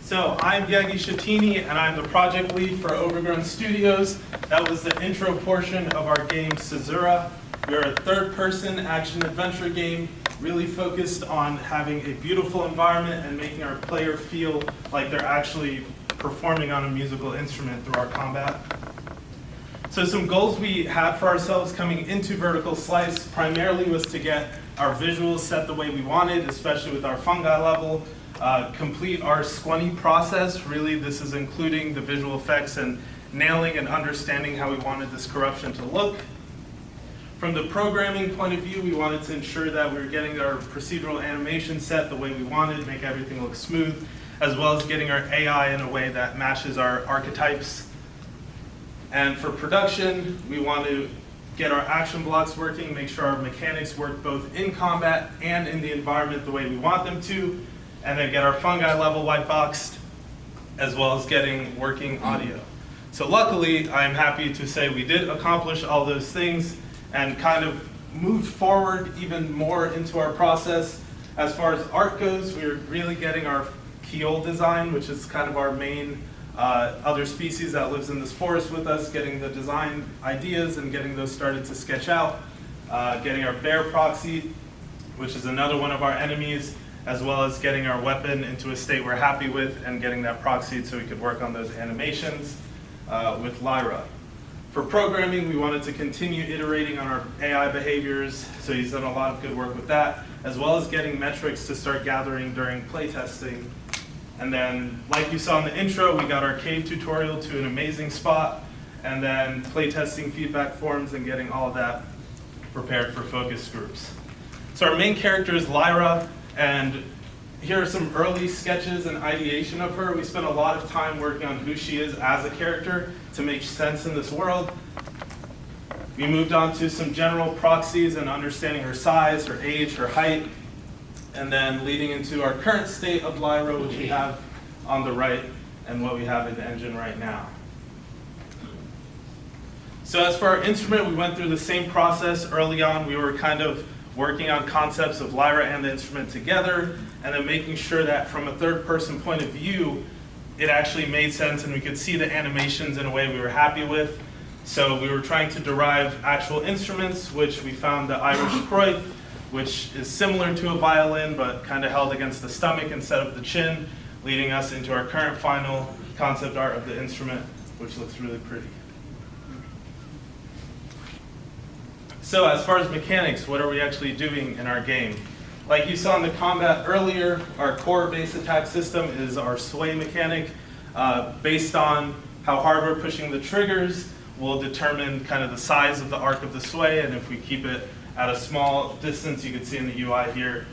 So I'm Yegi Shatini, and I'm the project lead for Overgrown Studios. That was the intro portion of our game, Caesura. We're a third-person action-adventure game, really focused on having a beautiful environment and making our player feel like they're actually performing on a musical instrument through our combat. So some goals we had for ourselves coming into Vertical Slice primarily was to get our visuals set the way we wanted, especially with our fungi level, complete our squunny process. Really, this is including the visual effects and nailing and understanding how we wanted this corruption to look. From the programming point of view, we wanted to ensure that we were getting our procedural animation set the way we wanted, make everything look smooth, as well as getting our AI in a way that matches our archetypes. And for production, we want to get our action blocks working, make sure our mechanics work both in combat and in the environment the way we want them to, and then get our fungi level white boxed, as well as getting working audio. So luckily, I'm happy to say we did accomplish all those things and kind of moved forward even more into our process. As far as art goes, we're really getting our Cohort design, which is kind of our main other species that lives in this forest with us, getting the design ideas and getting those started to sketch out, getting our bear proxy, which is another one of our enemies, as well as getting our weapon into a state we're happy with and getting that proxied so we could work on those animations with Lyra. For programming, we wanted to continue iterating on our AI behaviors, so he's done a lot of good work with that, as well as getting metrics to start gathering during playtesting. And then, like you saw in the intro, we got our cave tutorial to an amazing spot, and then playtesting feedback forms and getting all of that prepared for focus groups. So our main character is Lyra, and here are some early sketches and ideation of her. We spent a lot of time working on who she is as a character to make sense in this world. We moved on to some general proxies and understanding her size, her age, her height, and then leading into our current state of Lyra, which we have on the right, and what we have in the engine right now. So as for our instrument, we went through the same process early on. We were kind of working on concepts of Lyra and the instrument together, and then making sure that from a third-person point of view, it actually made sense and we could see the animations in a way we were happy with. So we were trying to derive actual instruments, which we found the Irish Croyth, which is similar to a violin, but kind of held against the stomach instead of the chin, leading us into our current final concept art of the instrument, which looks really pretty. So as far as mechanics, what are we actually doing in our game? Like you saw in the combat earlier, our core base attack system is our sway mechanic. Based on how hard we're pushing the triggers, we'll determine kind of the size of the arc of the sway, and if we keep it at a small distance, you can see in the UI here,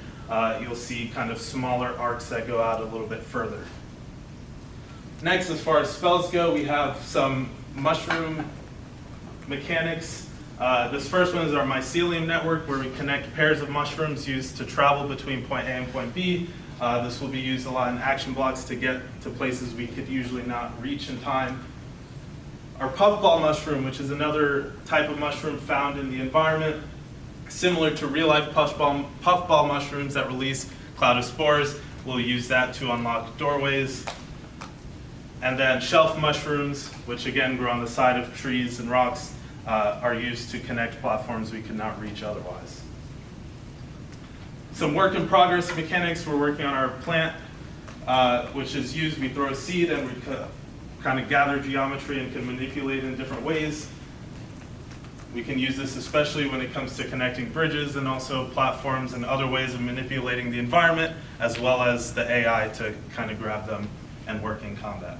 you'll see kind of smaller arcs that go out a little bit further. Next, as far as spells go, we have some mushroom mechanics. This first one is our mycelium network, where we connect pairs of mushrooms used to travel between point A and point B. This will be used a lot in action blocks to get to places we could usually not reach in time. Our puffball mushroom, which is another type of mushroom found in the environment, similar to real-life puffball mushrooms that release cloud of spores. We'll use that to unlock doorways. And then shelf mushrooms, which again grow on the side of trees and rocks, are used to connect platforms we could not reach otherwise. Some work in progress mechanics, we're working on our plant, which is used, we throw a seed and we kind of gather geometry and can manipulate in different ways. We can use this especially when it comes to connecting bridges and also platforms and other ways of manipulating the environment, as well as the AI to kind of grab them and work in combat.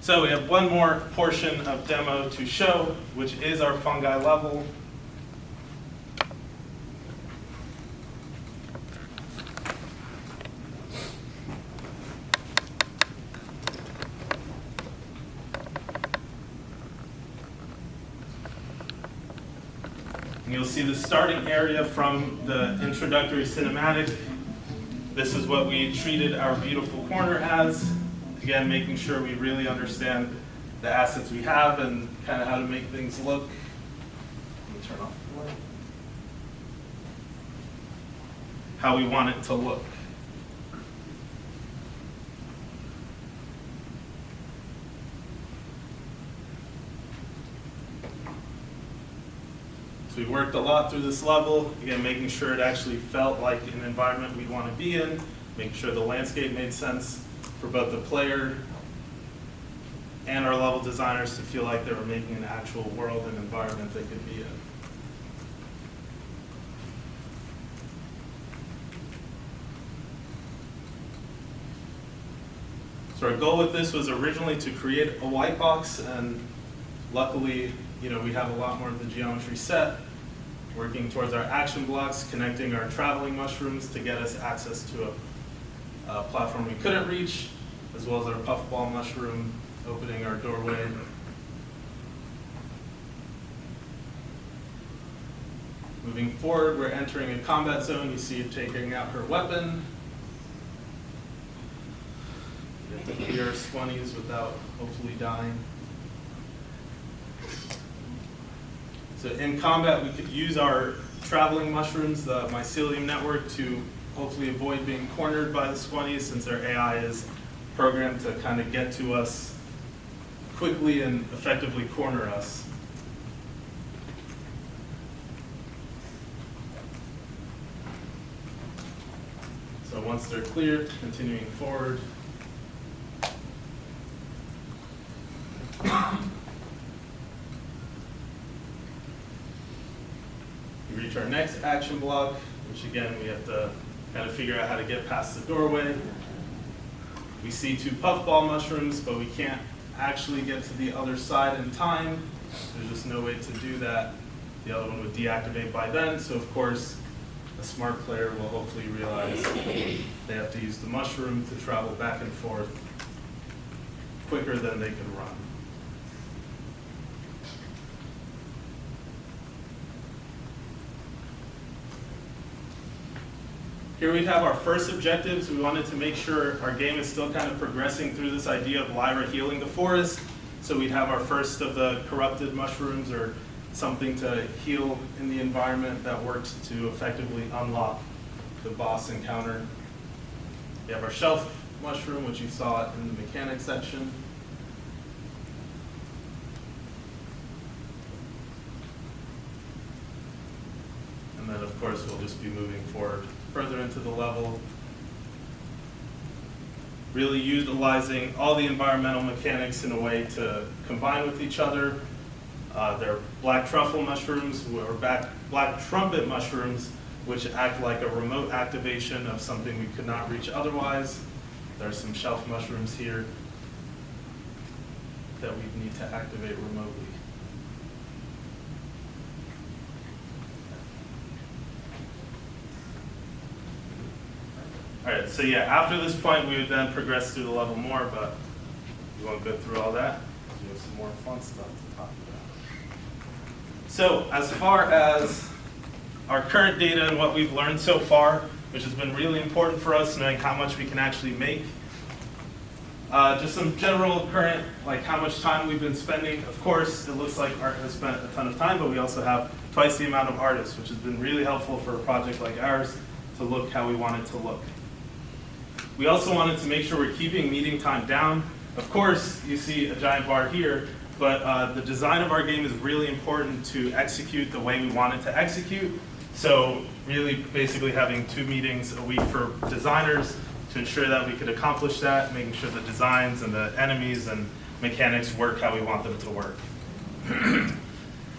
So we have one more portion of demo to show, which is our fungi level. You'll see the starting area from the introductory cinematic. This is what we treated our beautiful corner as. Again, making sure we really understand the assets we have and kind of how to make things look. Let me turn off the light. How we want it to look. So we worked a lot through this level, again, making sure it actually felt like an environment we'd want to be in, making sure the landscape made sense for both the player and our level designers to feel like they were making an actual world and environment they could be in. So our goal with this was originally to create a white box, and luckily, we have a lot more of the geometry set, working towards our action blocks, connecting our traveling mushrooms to get us access to a platform we couldn't reach, as well as our puffball mushroom opening our doorway. Moving forward, we're entering a combat zone. You see it taking out her weapon. You have to clear our squunnies without hopefully dying. So in combat, we could use our traveling mushrooms, the mycelium network, to hopefully avoid being cornered by the squunnies, since their AI is programmed to kind of get to us quickly and effectively corner us. So once they're cleared, continuing forward. We reach our next action block, which again, we have to kind of figure out how to get past the doorway. We see 2 puffball mushrooms, but we can't actually get to the other side in time. There's just no way to do that. The other one would deactivate by then, so of course, a smart player will hopefully realize they have to use the mushroom to travel back and forth quicker than they can run. Here we have our first objectives. We wanted to make sure our game is still kind of progressing through this idea of Lyra healing the forest. So we'd have our first of the corrupted mushrooms, or something to heal in the environment that works to effectively unlock the boss encounter. We have our shelf mushroom, which you saw in the mechanics section. And then of course we'll just be moving forward further into the level, really utilizing all the environmental mechanics in a way to combine with each other. They're black truffle mushrooms, or black trumpet mushrooms, which act like a remote activation of something we could not reach otherwise. There's some shelf mushrooms here that we need to activate remotely. All right, so yeah, after this point, we would then progress through the level more, but we won't go through all that, because we have some more fun stuff to talk about. So as far as our current data and what we've learned so far, which has been really important for us, knowing how much we can actually make. Just some general current, like how much time we've been spending. Of course, it looks like Art has spent a ton of time, but we also have twice the amount of artists, which has been really helpful for a project like ours to look how we want it to look. We also wanted to make sure we're keeping meeting time down. Of course, you see a giant bar here, but the design of our game is really important to execute the way we want it to execute. So really basically having 2 meetings a week for designers to ensure that we could accomplish that, making sure the designs and the enemies and mechanics work how we want them to work.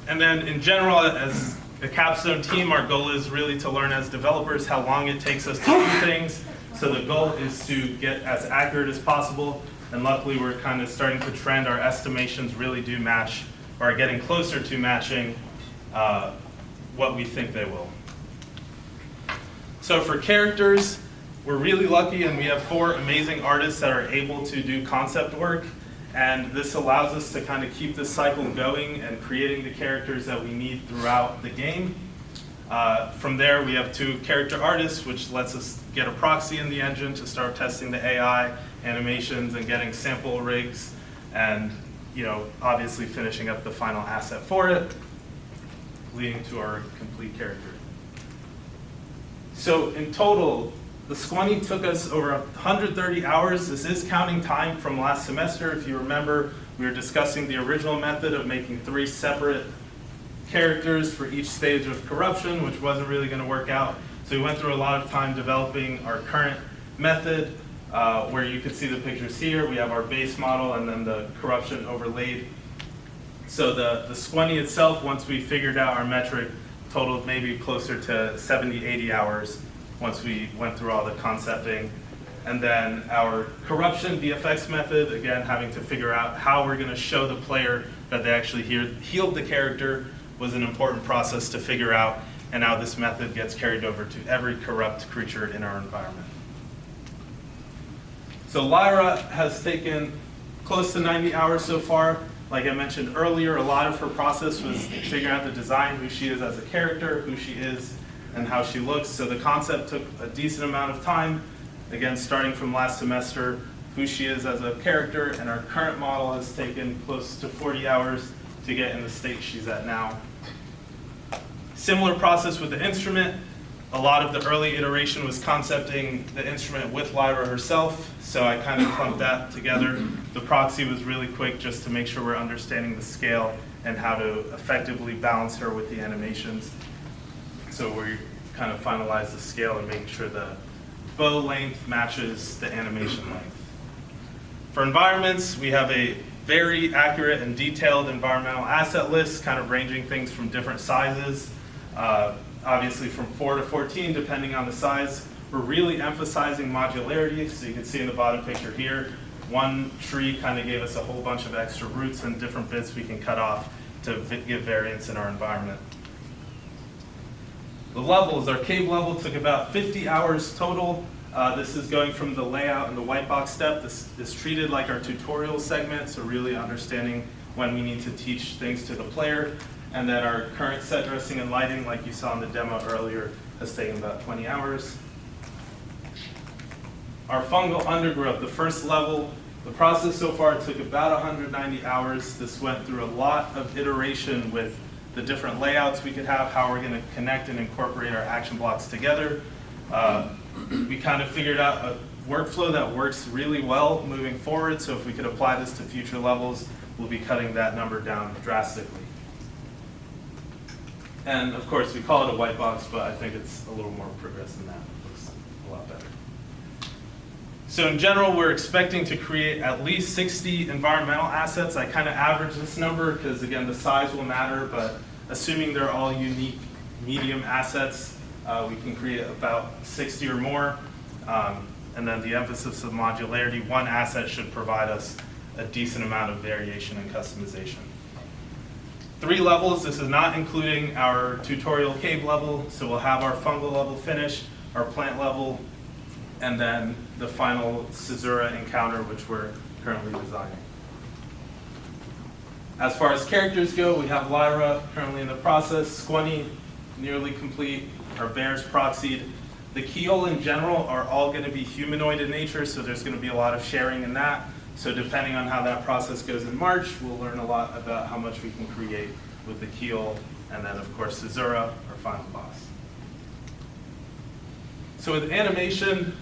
And then in general, as a capstone team, our goal is really to learn as developers how long it takes us to do things. So the goal is to get as accurate as possible, and luckily we're kind of starting to trend. Our estimations really do match, or are getting closer to matching what we think they will. So for characters, we're really lucky, and we have 4 amazing artists that are able to do concept work, and this allows us to kind of keep this cycle going and creating the characters that we need throughout the game. From there, we have 2 character artists, which lets us get a proxy in the engine to start testing the AI animations and getting sample rigs, and obviously finishing up the final asset for it, leading to our complete character. So in total, the Squunny took us over 130 hours. This is counting time from last semester. If you remember, we were discussing the original method of making 3 separate characters for each stage of corruption, which wasn't really going to work out. So we went through a lot of time developing our current method, where you can see the pictures here. We have our base model and then the corruption overlaid. So the Squenny itself, once we figured out our metric, totaled maybe closer to 70, 80 hours once we went through all the concepting. And then our corruption VFX method, again, having to figure out how we're going to show the player that they actually healed the character, was an important process to figure out. And now this method gets carried over to every corrupt creature in our environment. So Lyra has taken close to 90 hours so far. Like I mentioned earlier, a lot of her process was figuring out the design, who she is as a character, who she is, and how she looks. So the concept took a decent amount of time. Again, starting from last semester, who she is as a character, and our current model has taken close to 40 hours to get in the state she's at now. Similar process with the instrument. A lot of the early iteration was concepting the instrument with Lyra herself, so I kind of clumped that together. The proxy was really quick just to make sure we're understanding the scale and how to effectively balance her with the animations. So we kind of finalized the scale and making sure the bow length matches the animation length. For environments, we have a very accurate and detailed environmental asset list, kind of ranging things from different sizes. Obviously from 4 to 14, depending on the size. We're really emphasizing modularity, so you can see in the bottom picture here, one tree kind of gave us a whole bunch of extra roots and different bits we can cut off to give variance in our environment. The levels, our cave level took about 50 hours total. This is going from the layout and the white box step. This is treated like our tutorial segment, so really understanding when we need to teach things to the player. And then our current set dressing and lighting, like you saw in the demo earlier, has taken about 20 hours. Our fungal undergrowth, the first level, the process so far took about 190 hours. This went through a lot of iteration with the different layouts we could have, how we're going to connect and incorporate our action blocks together. We kind of figured out a workflow that works really well moving forward, so if we could apply this to future levels, we'll be cutting that number down drastically. And of course, we call it a white box, but I think it's a little more progressive than that. It looks a lot better. So in general, we're expecting to create at least 60 environmental assets. I kind of average this number because, again, the size will matter, but assuming they're all unique medium assets, we can create about 60 or more. And then the emphasis of modularity, one asset should provide us a decent amount of variation and customization. 3 levels, this is not including our tutorial cave level, so we'll have our fungal level finished, our plant level, and then the final Caesura encounter, which we're currently designing. As far as characters go, we have Lyra currently in the process, Squenny nearly complete, our bears proxied. The keel in general are all going to be humanoid in nature, so there's going to be a lot of sharing in that. So depending on how that process goes in March, we'll learn a lot about how much we can create with the keel, and then of course Caesura, our final boss. So with animation,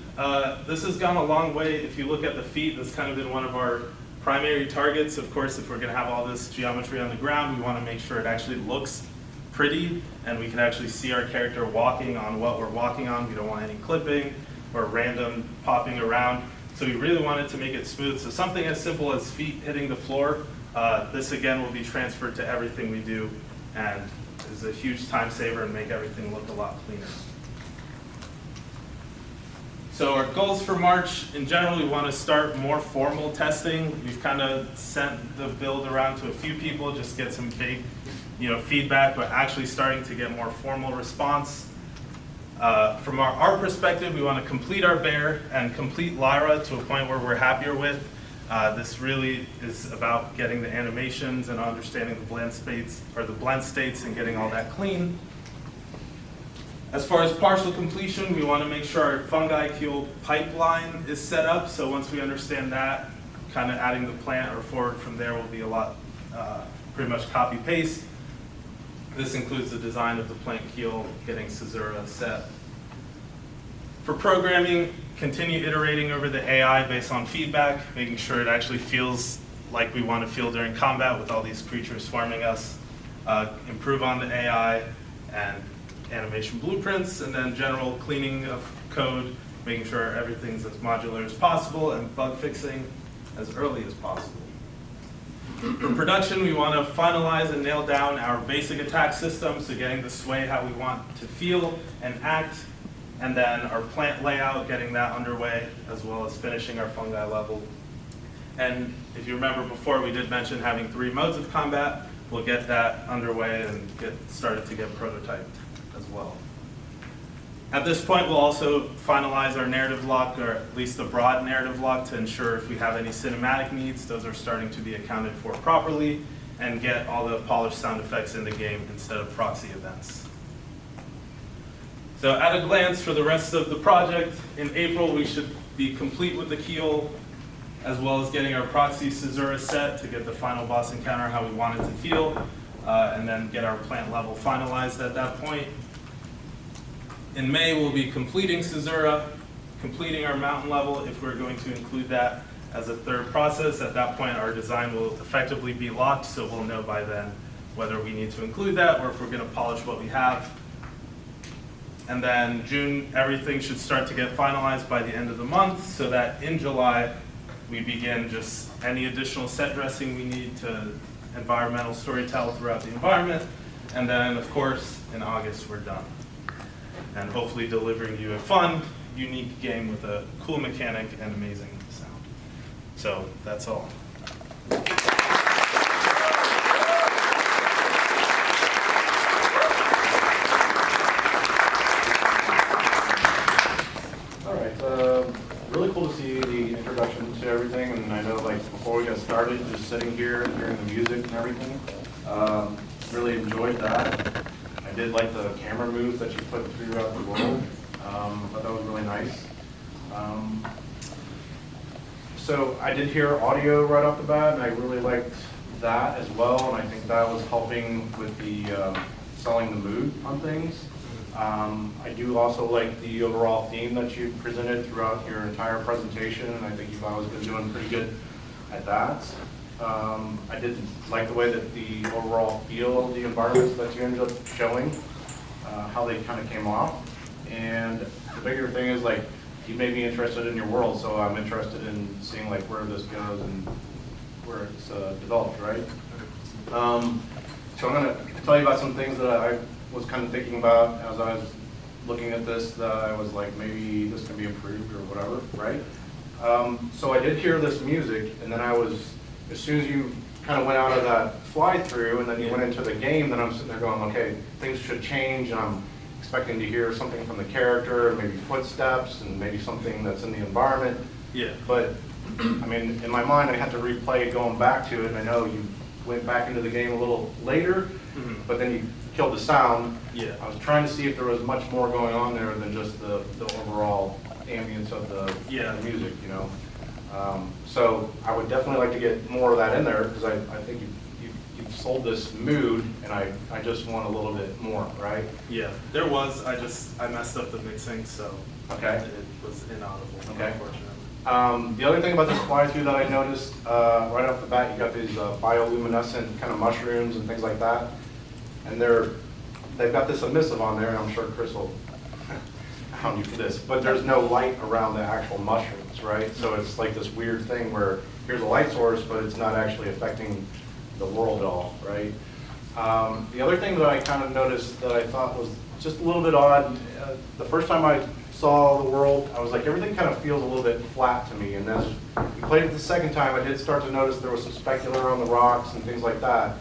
this has gone a long way. If you look at the feet, that's kind of been one of our primary targets. Of course, if we're going to have all this geometry on the ground, we want to make sure it actually looks pretty, and we can actually see our character walking on what we're walking on. We don't want any clipping or random popping around. So we really wanted to make it smooth. So something as simple as feet hitting the floor, this again will be transferred to everything we do, and is a huge time saver and make everything look a lot cleaner. So our goals for March, in general, we want to start more formal testing. We've kind of sent the build around to a few people, just get some vague, feedback, but actually starting to get more formal response. From our perspective, we want to complete our bear and complete Lyra to a point where we're happier with. This really is about getting the animations and understanding the blend states and getting all that clean. As far as partial completion, we want to make sure our fungi keel pipeline is set up. So once we understand that, kind of adding the plant or forward from there will be a lot, pretty much copy paste. This includes the design of the plant keel, getting Caesura set. For programming, continue iterating over the AI based on feedback, making sure it actually feels like we want to feel during combat with all these creatures swarming us. improve on the AI and animation blueprints, and then general cleaning of code, making sure everything's as modular as possible, and bug fixing as early as possible. For production, we want to finalize and nail down our basic attack system, so getting the sway how we want to feel and act, and then our plant layout, getting that underway, as well as finishing our fungi level. And if you remember before, we did mention having 3 modes of combat. We'll get that underway and get started to get prototyped as well. At this point, we'll also finalize our narrative lock, or at least the broad narrative lock, to ensure if we have any cinematic needs, those are starting to be accounted for properly, and get all the polished sound effects in the game instead of proxy events. So at a glance for the rest of the project, in April we should be complete with the keel, as well as getting our proxy Caesura set to get the final boss encounter how we want it to feel, and then get our plant level finalized at that point. In May, we'll be completing Caesura, completing our mountain level if we're going to include that as a third process. At that point, our design will effectively be locked, so we'll know by then whether we need to include that or if we're going to polish what we have. And then June, everything should start to get finalized by the end of the month, so that in July, we begin just any additional set dressing we need to environmental storytell throughout the environment. And then, of course, in August, we're done. And hopefully delivering you a fun, unique game with a cool mechanic and amazing sound. So that's all. All right, really cool to see the introduction to everything, and I know like before we got started, just sitting here and hearing the music and everything, really enjoyed that. I did like the camera moves that you put throughout the world. But that was really nice. So I did hear audio right off the bat, and I really liked that as well. And I think that was helping with the selling the mood on things. I do also like the overall theme that you presented throughout your entire presentation, and I think you've always been doing pretty good at that. I did like the way that the overall feel of the environments that you ended up showing, how they kind of came off. And the bigger thing is like, you made me interested in your world, so I'm interested in seeing like where this goes and where it's developed, right? So I'm gonna tell you about some things that I was kind of thinking about as I was looking at this, that I was like, maybe this can be improved or whatever, right? So I did hear this music, and then I was, as soon as you kind of went out of that fly-through and then you went into the game, then I'm sitting there going, okay, things should change, and I'm expecting to hear something from the character, maybe footsteps, and maybe something that's in the environment. Yeah. But, I mean, in my mind, I had to replay going back to it, and I know you went back into the game a little later, but then you killed the sound. Yeah. I was trying to see if there was much more going on there than just the overall ambience of the music, you know. So I would definitely like to get more of that in there, because I think you've sold this mood, and I just want a little bit more, right? Yeah, there was. I messed up the mixing, so okay. It was inaudible, okay. Unfortunately. The other thing about this fly-through that I noticed right off the bat, you got these bioluminescent kind of mushrooms and things like that, and they've got this emissive on there, and I'm sure Chris will hound you for this, but there's no light around the actual mushrooms, right? So it's like this weird thing where here's a light source, but it's not actually affecting the world at all, right? The other thing that I kind of noticed that I thought was just a little bit odd, the first time I saw the world, I was like, everything kind of feels a little bit flat to me, and as we played it the second time, I did start to notice there was some specular on the rocks and things like that.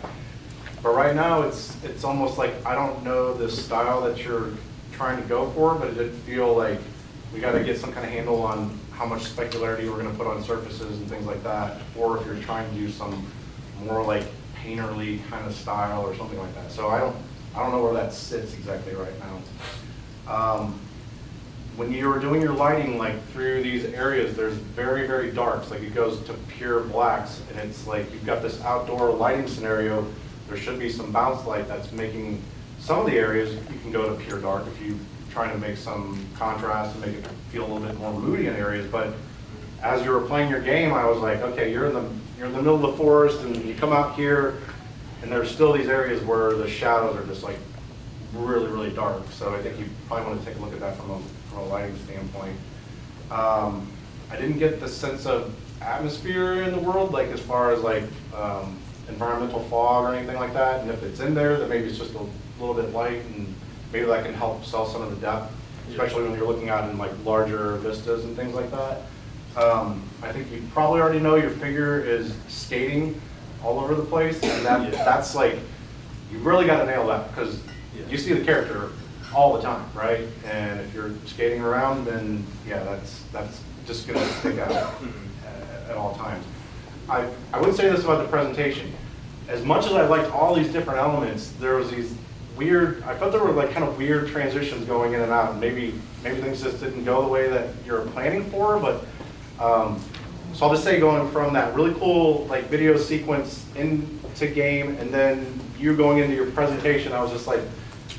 But right now, it's almost like, I don't know the style that you're trying to go for, but it did feel like we got to get some kind of handle on how much specularity we're going to put on surfaces and things like that, or if you're trying to do some more like painterly kind of style or something like that. So I don't know where that sits exactly right now. When you're doing your lighting like through these areas, there's very, very darks, like it goes to pure blacks, and it's like you've got this outdoor lighting scenario. There should be some bounce light that's making some of the areas, you can go to pure dark if you're trying to make some contrast and make it feel a little bit more moody in areas. But as you were playing your game, I was like, okay, you're in the middle of the forest, and you come out here, And there's still these areas where the shadows are just like really, really dark. So I think you probably want to take a look at that from a lighting standpoint. I didn't get the sense of atmosphere in the world, like as far as like environmental fog or anything like that. And if it's in there, then maybe it's just a little bit light, and maybe that can help sell some of the depth, especially when you're looking out in like larger vistas and things like that. I think you probably already know your figure is skating all over the place, and that's like, you really got to nail that, because you see the character all the time, right? And if you're skating around, then yeah, that's just going to stick out at all times. I would say this about the presentation. As much as I liked all these different elements, there was these weird, I felt there were like kind of weird transitions going in and out, and maybe things just didn't go the way that you're planning for, but so I'll just say, going from that really cool like video sequence into game, and then you going into your presentation, I was just like,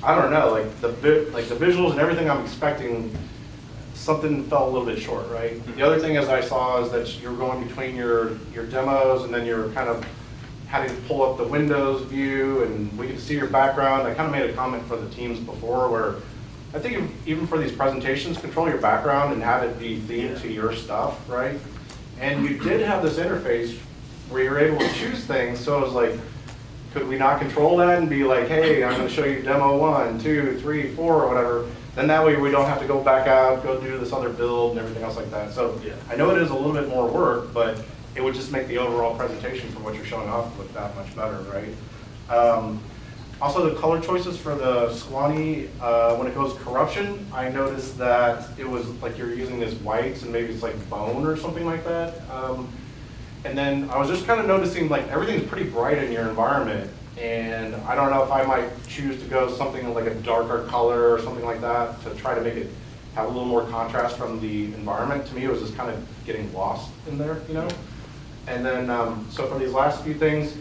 I don't know, like the visuals and everything I'm expecting, something fell a little bit short, right? The other thing as I saw is that you're going between your demos, and then you're kind of having to pull up the Windows view, and we can see your background. I kind of made a comment for the teams before where I think even for these presentations, control your background and have it be themed to your stuff, right? And you did have this interface where you're able to choose things, so I was like, could we not control that and be like, hey, I'm going to show you demo 1, 2, 3, 4, or whatever. Then that way we don't have to go back out, go do this other build and everything else like that. So I know it is a little bit more work, but it would just make the overall presentation for what you're showing off look that much better, right? Also, the color choices for the Squani, when it goes corruption, I noticed that it was like you're using this whites and maybe it's like bone or something like that. And then I was just kind of noticing like everything's pretty bright in your environment, and I don't know if I might choose to go something like a darker color or something like that to try to make it have a little more contrast from the environment. To me, it was just kind of getting lost in there, you know? And then, so for these last few things,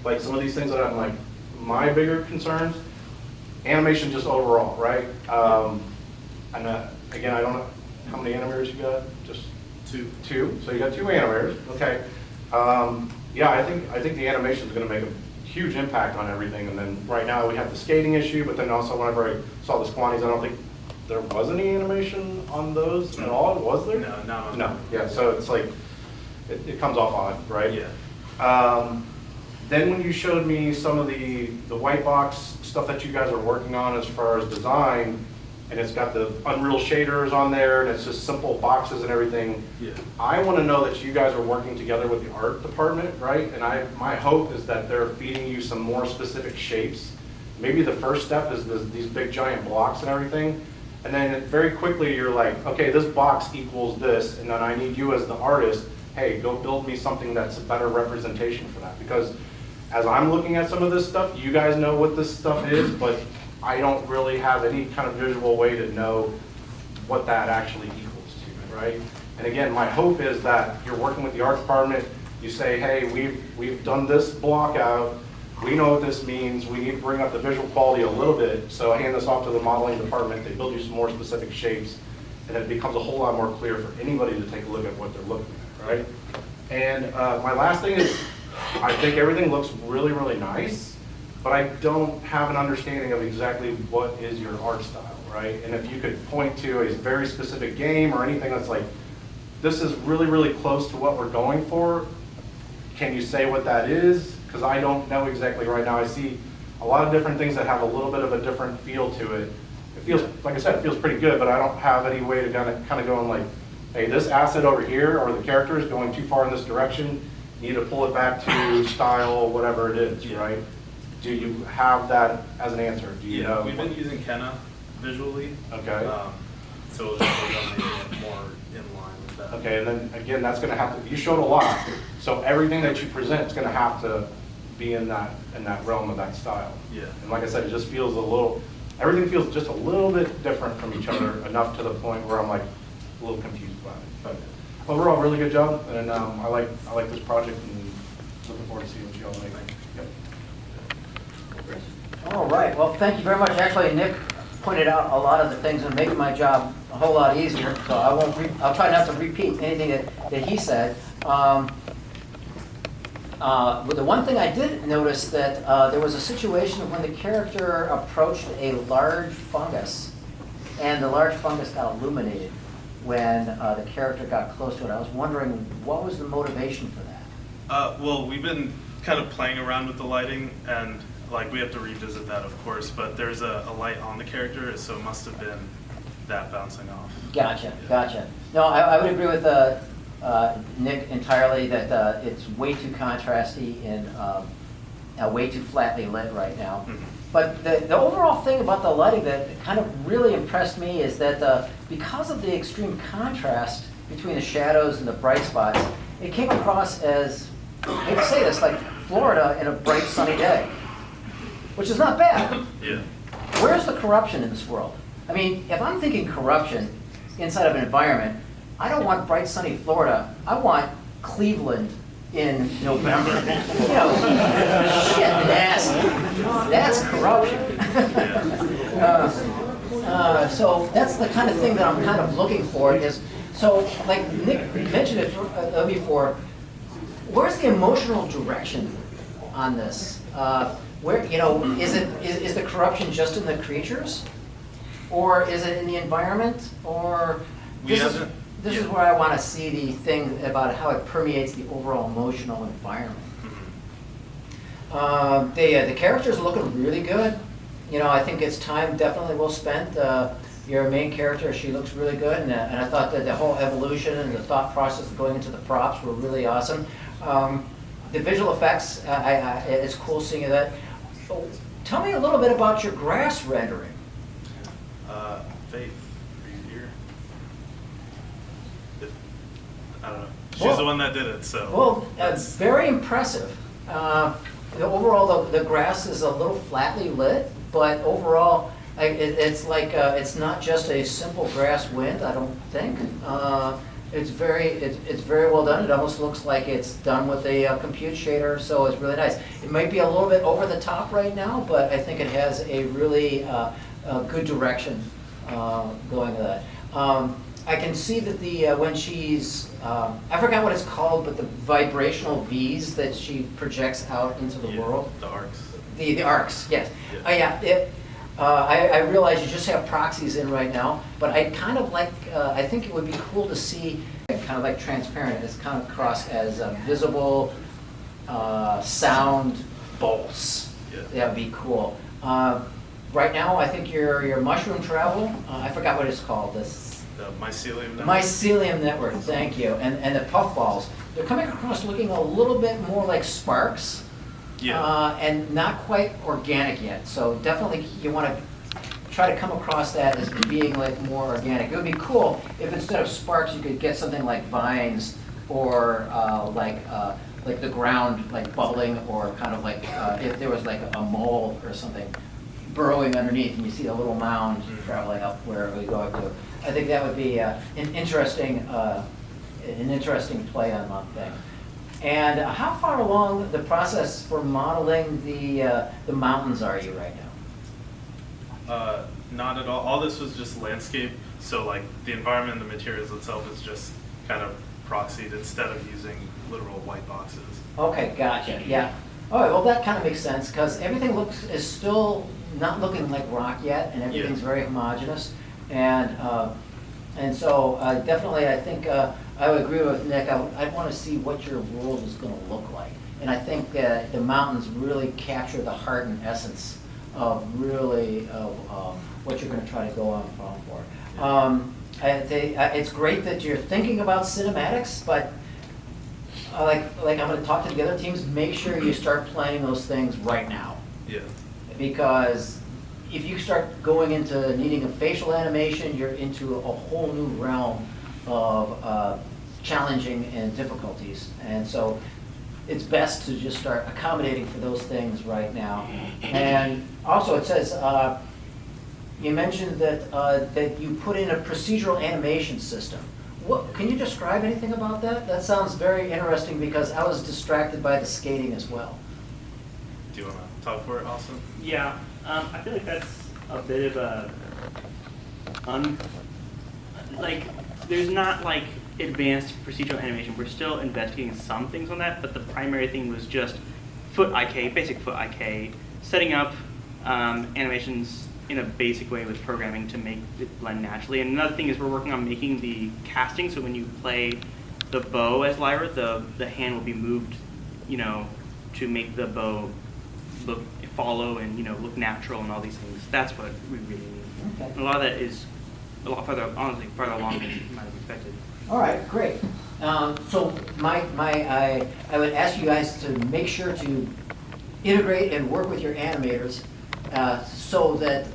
like some of these things that I'm like, my bigger concerns, animation just overall, right? And again, I don't know how many animators you got, just two. So you got 2 animators, okay. Yeah, I think the animation is going to make a huge impact on everything. And then right now we have the skating issue, but then also whenever I saw the Squanies, I don't think there was any animation on those at all, was there? No. Yeah, so it's like, it comes off odd, right? Yeah. Then when you showed me some of the white box stuff that you guys are working on as far as design, and it's got the Unreal shaders on there, and it's just simple boxes and everything. Yeah. I want to know that you guys are working together with the art department, right? And my hope is that they're feeding you some more specific shapes. Maybe the first step is these big giant blocks and everything, and then very quickly you're like, okay, this box equals this, and then I need you as the artist, hey, go build me something that's a better representation for that. Because as I'm looking at some of this stuff, you guys know what this stuff is, but I don't really have any kind of visual way to know what that actually equals to, right? And again, my hope is that you're working with the art department, you say, hey, we've done this block out, we know what this means, we need to bring up the visual quality a little bit, so I hand this off to the modeling department, they build you some more specific shapes, and it becomes a whole lot more clear for anybody to take a look at what they're looking at, right? And my last thing is, I think everything looks really, really nice, but I don't have an understanding of exactly what is your art style, right? And if you could point to a very specific game or anything that's like, this is really, really close to what we're going for, can you say what that is? Because I don't know exactly right now. I see a lot of different things that have a little bit of a different feel to it. It feels, like I said, it feels pretty good, but I don't have any way to kind of go and like, hey, this asset over here, or the character is going too far in this direction, you need to pull it back to style, whatever it is, right? Do you have that as an answer? Do you know? We've been using Kenna visually. Okay. So we'll just make it more in line with that. Okay, and then again, that's going to have to, you showed a lot, so everything that you present is going to have to be in that realm of that style. Yeah. And like I said, it just feels a little, everything feels just a little bit different from each other, enough to the point where I'm like a little confused about it. But overall, really good job, and I like this project, and looking forward to seeing what you all make. Yep. All right, well, thank you very much. Actually, Nick pointed out a lot of the things and making my job a whole lot easier, so I'll try not to repeat anything that he said. But the one thing I did notice that there was a situation when the character approached a large fungus, and the large fungus got illuminated when the character got close to it. I was wondering, what was the motivation for that? Well, we've been kind of playing around with the lighting, and like we have to revisit that, of course. But there's a light on the character, so it must have been that bouncing off. Gotcha, gotcha. No, I would agree with Nick entirely that it's way too contrasty and way too flatly lit right now. Mhm. But the overall thing about the lighting that kind of really impressed me is that because of the extreme contrast between the shadows and the bright spots, it came across as, I hate to say this, like Florida in a bright sunny day, which is not bad. Yeah. Where's the corruption in this world? I mean, if I'm thinking corruption inside of an environment, I don't want bright sunny Florida. I want Cleveland in November. You know, shit nasty. That's corruption. So that's the kind of thing that I'm kind of looking for is, so like Nick mentioned it before, where's the emotional direction on this? Where, you know, is the corruption just in the creatures? Or is it in the environment? Or this is where I want to see the thing about how it permeates the overall emotional environment. The characters are looking really good. You know, I think it's time definitely well spent. Your main character, she looks really good, and I thought that the whole evolution and the thought process going into the props were really awesome. The visual effects, it's cool seeing that. So, tell me a little bit about your grass rendering. Faith, are you here? I don't know. She's Well, the one that did it, so. Well, that's- very impressive. Overall, the grass is a little flatly lit, but overall, it's like it's not just a simple grass wind. I don't think it's very well done. It almost looks like it's done with a compute shader, so it's really nice. It might be a little bit over the top right now, but I think it has a really good direction going to that. I can see that when she's, I forgot what it's called, but the vibrational V's that she projects out into the world. The arcs. The arcs, yes. Yeah. I realize you just have proxies in right now, but I kind of like, I think it would be cool to see, kind of like transparent, it's kind of across as visible sound bolts. Yeah. That would be cool. Right now, I think your mushroom travel, I forgot what it's called, this The mycelium. network. mycelium network, thank you, and the puffballs. They're coming across looking a little bit more like sparks. Yeah. And not quite organic yet, so definitely you want to try to come across that as being like more organic. It would be cool if instead of sparks you could get something like vines or like the ground like bubbling, or kind of like if there was like a mole or something burrowing underneath and you see a little mound traveling up where we go up to. I think that would be an interesting play on that thing. And how far along the process for modeling the mountains are you right now? Not at all. All this was just landscape. So like the environment and the materials itself is just kind of proxied instead of using literal white boxes. Okay, gotcha, yeah. All right, well, that kind of makes sense, because everything is still not looking like rock yet, and everything's very homogeneous. And so definitely I think I would agree with Nick. I'd want to see what your world is going to look like. And I think the mountains really capture the heart and essence of really what you're going to try to go on for. It's great that you're thinking about cinematics, but like I'm going to talk to the other teams, make sure you start playing those things right now. Yeah. Because if you start going into needing a facial animation, you're into a whole new realm of challenging and difficulties. And so it's best to just start accommodating for those things right now. And also it says, you mentioned that you put in a procedural animation system. Can you describe anything about that? That sounds very interesting, because I was distracted by the skating as well. Do you want to talk for it, Austin? Yeah, I feel like that's a bit of a, like, there's not like advanced procedural animation. We're still investigating some things on that, but the primary thing was just foot IK, basic foot IK, setting up animations in a basic way with programming to make it blend naturally. And another thing is we're working on making the casting, so when you play the bow as Lyra, the hand will be moved, to make the bow follow and look natural and all these things. That's what we really need. Okay. And a lot of that is a lot further, honestly, farther along than you might have expected. All right, great. So I would ask you guys to make sure to integrate and work with your animators so that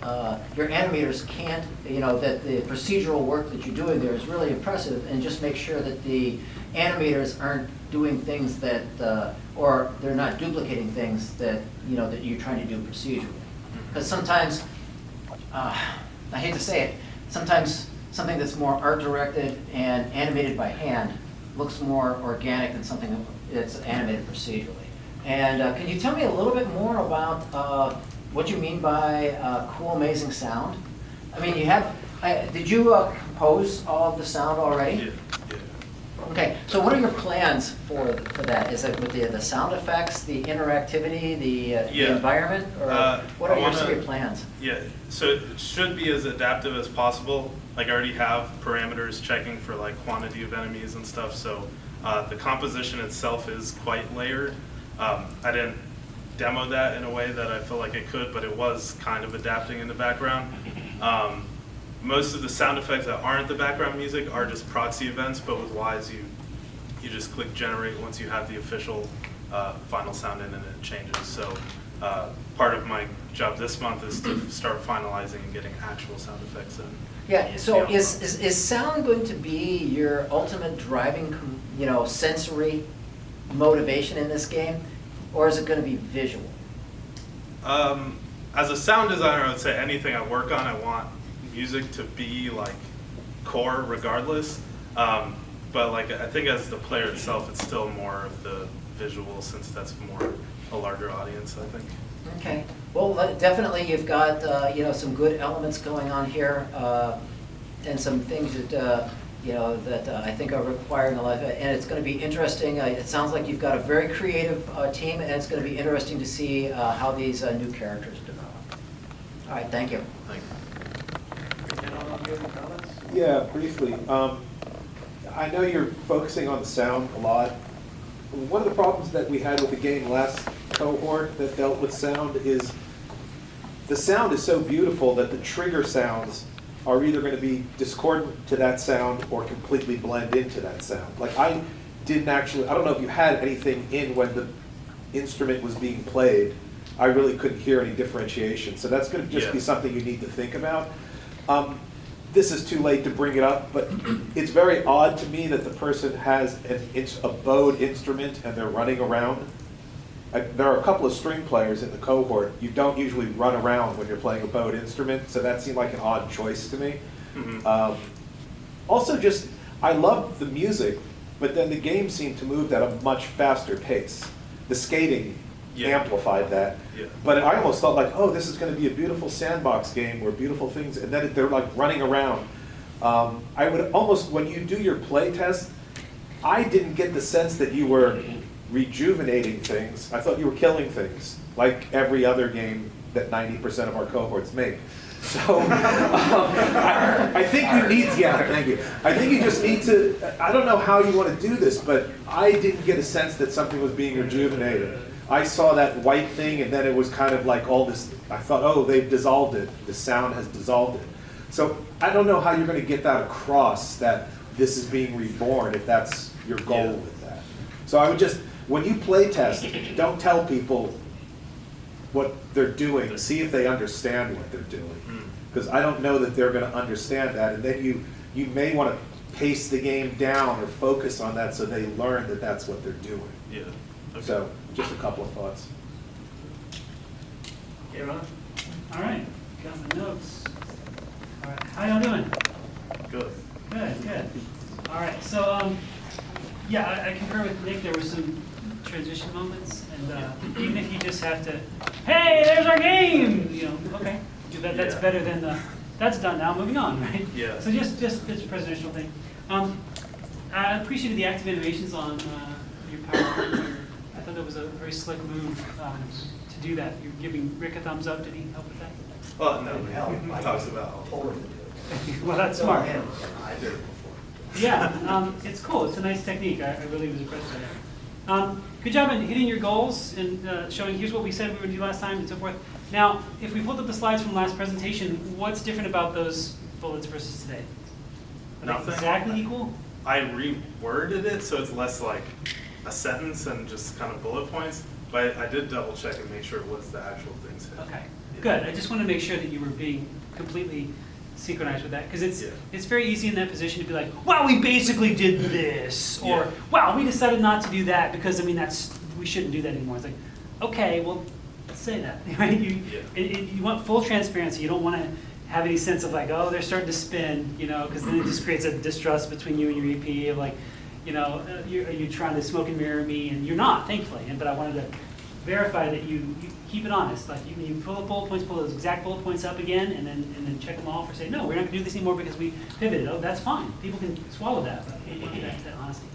your animators can't, that the procedural work that you're doing there is really impressive, and just make sure that the animators aren't doing things that, or they're not duplicating things that, that you're trying to do procedurally. Because sometimes, I hate to say it, sometimes something that's more art-directed and animated by hand looks more organic than something that's animated procedurally. And can you tell me a little bit more about what you mean by cool, amazing sound? I mean, did you compose all of the sound already? Yeah. Okay, so what are your plans for that? Is it with the sound effects, the interactivity, the environment, or what are some of your plans? Yeah, so it should be as adaptive as possible. Like I already have parameters checking for like quantity of enemies and stuff, so the composition itself is quite layered. I didn't demo that in a way that I feel like it could, but it was kind of adapting in the background. Most of the sound effects that aren't the background music are just proxy events, but with Wise you just click generate once you have the official final sound in and it changes. So part of my job this month is to start finalizing and getting actual sound effects in. Yeah, so is sound going to be your ultimate driving, sensory motivation in this game, or is it going to be visual? As a sound designer, I would say anything I work on, I want music to be like core regardless. But like I think as the player itself, it's still more of the visual, since that's more a larger audience, I think. Okay. Well, definitely you've got some good elements going on here, and some things that that I think are requiring a lot of it. And it's going to be interesting. It sounds like you've got a very creative team, and it's going to be interesting to see how these new characters develop. All right. Thank you. Thank you. Yeah, briefly. I know you're focusing on the sound a lot. One of the problems that we had with the game last cohort that dealt with sound is the sound is so beautiful that the trigger sounds are either going to be discordant to that sound or completely blend into that sound. Like I don't know if you had anything in when the instrument was being played. I really couldn't hear any differentiation. So that's going to just be something you need to think about. This is too late to bring it up, but it's very odd to me that the person has a bowed instrument and they're running around. There are a couple of string players in the cohort. You don't usually run around when you're playing a bowed instrument, so that seemed like an odd choice to me. Mm-hmm. Also, I love the music, but then the game seemed to move at a much faster pace. The skating amplified that. Yeah. But I almost thought like, oh, this is going to be a beautiful sandbox game where beautiful things, and then they're like running around. I would almost, when you do your play test, I didn't get the sense that you were rejuvenating things. I thought you were killing things, like every other game that 90% of our cohorts make. So I think you need, thank you. I think you just need to, I don't know how you want to do this, but I didn't get a sense that something was being rejuvenated. I saw that white thing, and then it was kind of like all this, I thought, oh, they've dissolved it. The sound has dissolved it. So I don't know how you're going to get that across, that this is being reborn, if that's your goal with that. So I would just, when you play test, don't tell people what they're doing. See if they understand what they're doing. Because I don't know that they're going to understand that, and then you may want to pace the game down or focus on that so they learn that that's what they're doing. Yeah. Okay. So, just a couple of thoughts. Hey, Ron. All right, got my notes. All right, how y'all doing? Good. Good. All right, so I concur with Nick. There were some transition moments, and even if you just have to, hey, there's our game. Okay, that's better than that's done now. Moving on, right? Yeah. So just it's a presidential thing. I appreciated the active animations on your PowerPoint. I thought that was a very slick move to do that. You're giving Rick a thumbs up. Did he help with that? Well, no, he talks about. Well, that's smart. I did it before. Yeah, it's cool. It's a nice technique. I really was impressed by that. Good job in hitting your goals and showing here's what we said we would do last time and so forth. Now, if we pulled up the slides from last presentation, what's different about those bullets versus today? Are they Nothing. exactly equal? I reworded it so it's less like a sentence and just kind of bullet points, but I did double check and make sure it was the actual things. Okay, good. I just want to make sure that you were being completely synchronized with that, because it's very easy in that position to be like, well, we basically did this, or wow, we decided not to do that because, I mean, we shouldn't do that anymore. It's like, okay, well, let's say that, right? You want full transparency. You don't want to have any sense of like, oh, they're starting to spin, you know, because then it just creates a distrust between you and your EP of like, you know, are you trying to smoke and mirror me? And you're not, thankfully. But I wanted to verify that you keep it honest. Like you pull the bullet points, pull those exact bullet points up again, and then check them off or say, no, we're not going to do this anymore because we pivoted. Oh, that's fine. People can swallow that, but that's that honesty.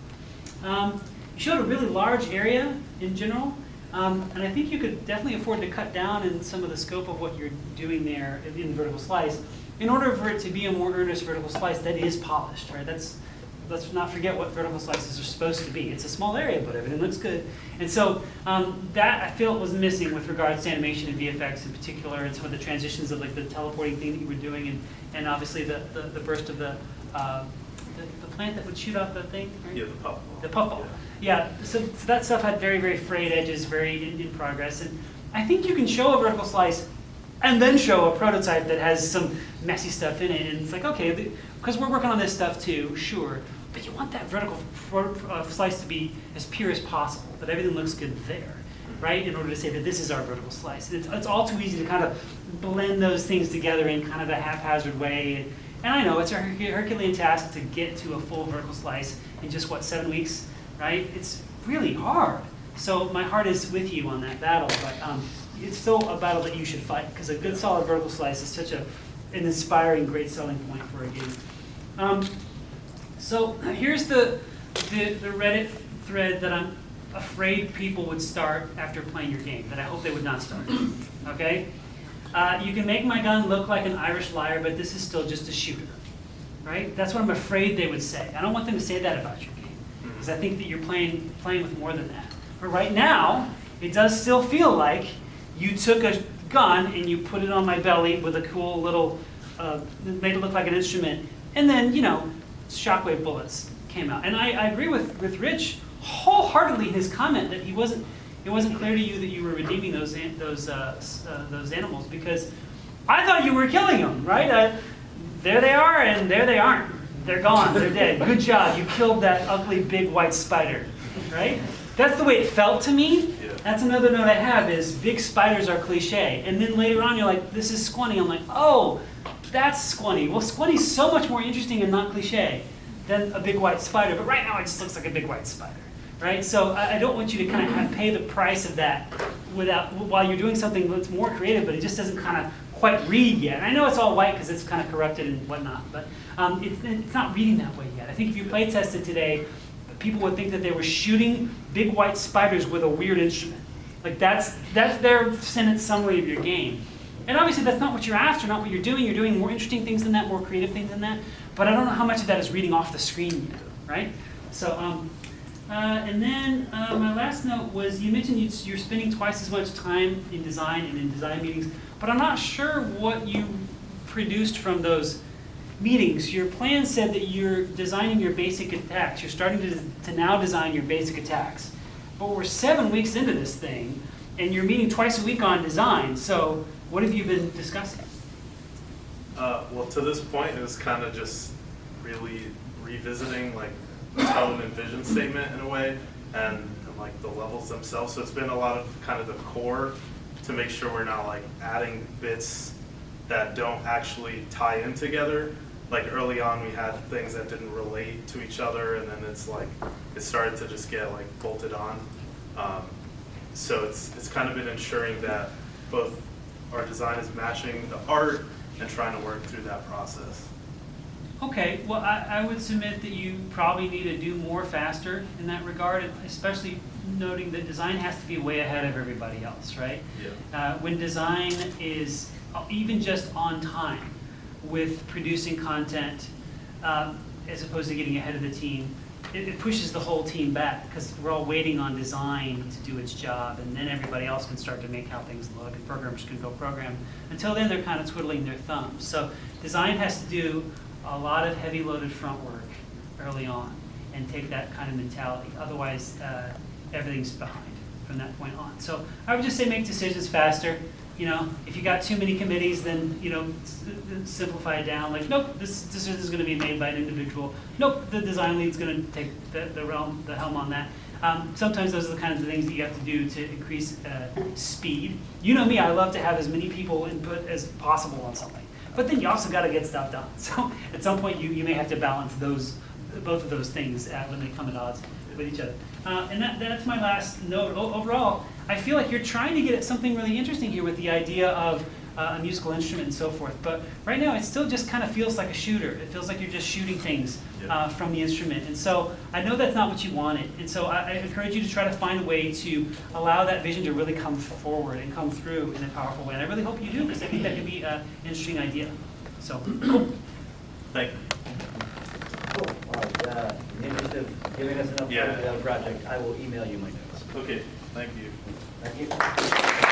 You showed a really large area in general, and I think you could definitely afford to cut down in some of the scope of what you're doing there in the vertical slice in order for it to be a more earnest vertical slice that is polished, right? Let's not forget what vertical slices are supposed to be. It's a small area, but everything looks good. And so that I feel was missing with regards to animation and VFX in particular, and some of the transitions of like the teleporting thing that you were doing, and obviously the burst of the plant that would shoot off the thing. Right? Yeah, the puffball. The puffball. Yeah. So that stuff had very, very frayed edges, very in progress, and I think you can show a vertical slice and then show a prototype that has some messy stuff in it, and it's like, okay, because we're working on this stuff too, sure. But you want that vertical slice to be as pure as possible, that everything looks good there, right? In order to say that this is our vertical slice. It's all too easy to kind of blend those things together in kind of a haphazard way. And I know it's a Herculean task to get to a full vertical slice in just, 7 weeks, right? It's really hard. So my heart is with you on that battle, but it's still a battle that you should fight, because a good solid vertical slice is such an inspiring, great selling point for a game. So here's the Reddit thread that I'm afraid people would start after playing your game, that I hope they would not start, okay? You can make my gun look like an Irish liar, but this is still just a shooter, right? That's what I'm afraid they would say. I don't want them to say that about your game, because I think that you're playing with more than that. But right now, it does still feel like you took a gun and you put it on my belly with a cool little, made it look like an instrument, and then, you know, shockwave bullets came out. And I agree with Rich wholeheartedly in his comment that it wasn't clear to you that you were redeeming those animals, because I thought you were killing them, right? There they are, and there they aren't. They're gone. They're dead. Good job. You killed that ugly big white spider, right? That's the way it felt to me. Yeah. That's another note I have is big spiders are cliche. And then later on you're like, this is Squunny. I'm like, oh, that's Squunny. Well, Squunny's so much more interesting and not cliche than a big white spider. But right now it just looks like a big white spider, right? So I don't want you to kind of pay the price of that while you're doing something that's more creative, but it just doesn't kind of quite read yet. And I know it's all white because it's kind of corrupted and whatnot, but it's not reading that way yet. I think if you play tested today, people would think that they were shooting big white spiders with a weird instrument. Like that's their sentence summary of your game. And obviously that's not what you're after, not what you're doing. You're doing more interesting things than that, more creative things than that. But I don't know how much of that is reading off the screen yet, right? So, and then my last note was you mentioned you're spending twice as much time in design and in design meetings, but I'm not sure what you produced from those meetings. Your plan said that you're designing your basic attacks. You're starting to now design your basic attacks. But we're 7 weeks into this thing, and you're meeting twice a week on design. So what have you been discussing? Well, to this point, it was kind of just really revisiting like the tone and vision statement in a way, and like the levels themselves. So it's been a lot of kind of the core to make sure we're not like adding bits that don't actually tie in together. Like early on, we had things that didn't relate to each other, and then it's like it started to just get like bolted on. So it's kind of been ensuring that both our design is matching the art and trying to work through that process. Okay, well, I would submit that you probably need to do more faster in that regard, especially noting that design has to be way ahead of everybody else, right? Yeah. When design is even just on time with producing content, as opposed to getting ahead of the team, it pushes the whole team back because we're all waiting on design to do its job, and then everybody else can start to make how things look, and programmers can go program. Until then, they're kind of twiddling their thumbs. So design has to do a lot of heavy loaded front work early on and take that kind of mentality. Otherwise, everything's behind from that point on. So I would just say make decisions faster. You know, if you got too many committees, then, you know, simplify it down. Like, nope, this decision is going to be made by an individual. Nope, the design lead's going to take the helm on that. Sometimes those are the kinds of things that you have to do to increase speed. You know me, I love to have as many people input as possible on something. But then you also got to get stuff done. So at some point, you may have to balance both of those things when they come at odds with each other. And that's my last note. Overall, I feel like you're trying to get at something really interesting here with the idea of a musical instrument and so forth. But right now, it still just kind of feels like a shooter. It feels like you're just shooting things from the instrument. And so I know that's not what you wanted. And so I encourage you to try to find a way to allow that vision to really come forward and come through in a powerful way. And I really hope you do, because I think that could be an interesting idea. So, cool. Thank you. Cool. All right. In the interest of giving us enough time for the other project, I will email you my notes. Okay, thank you. Thank you.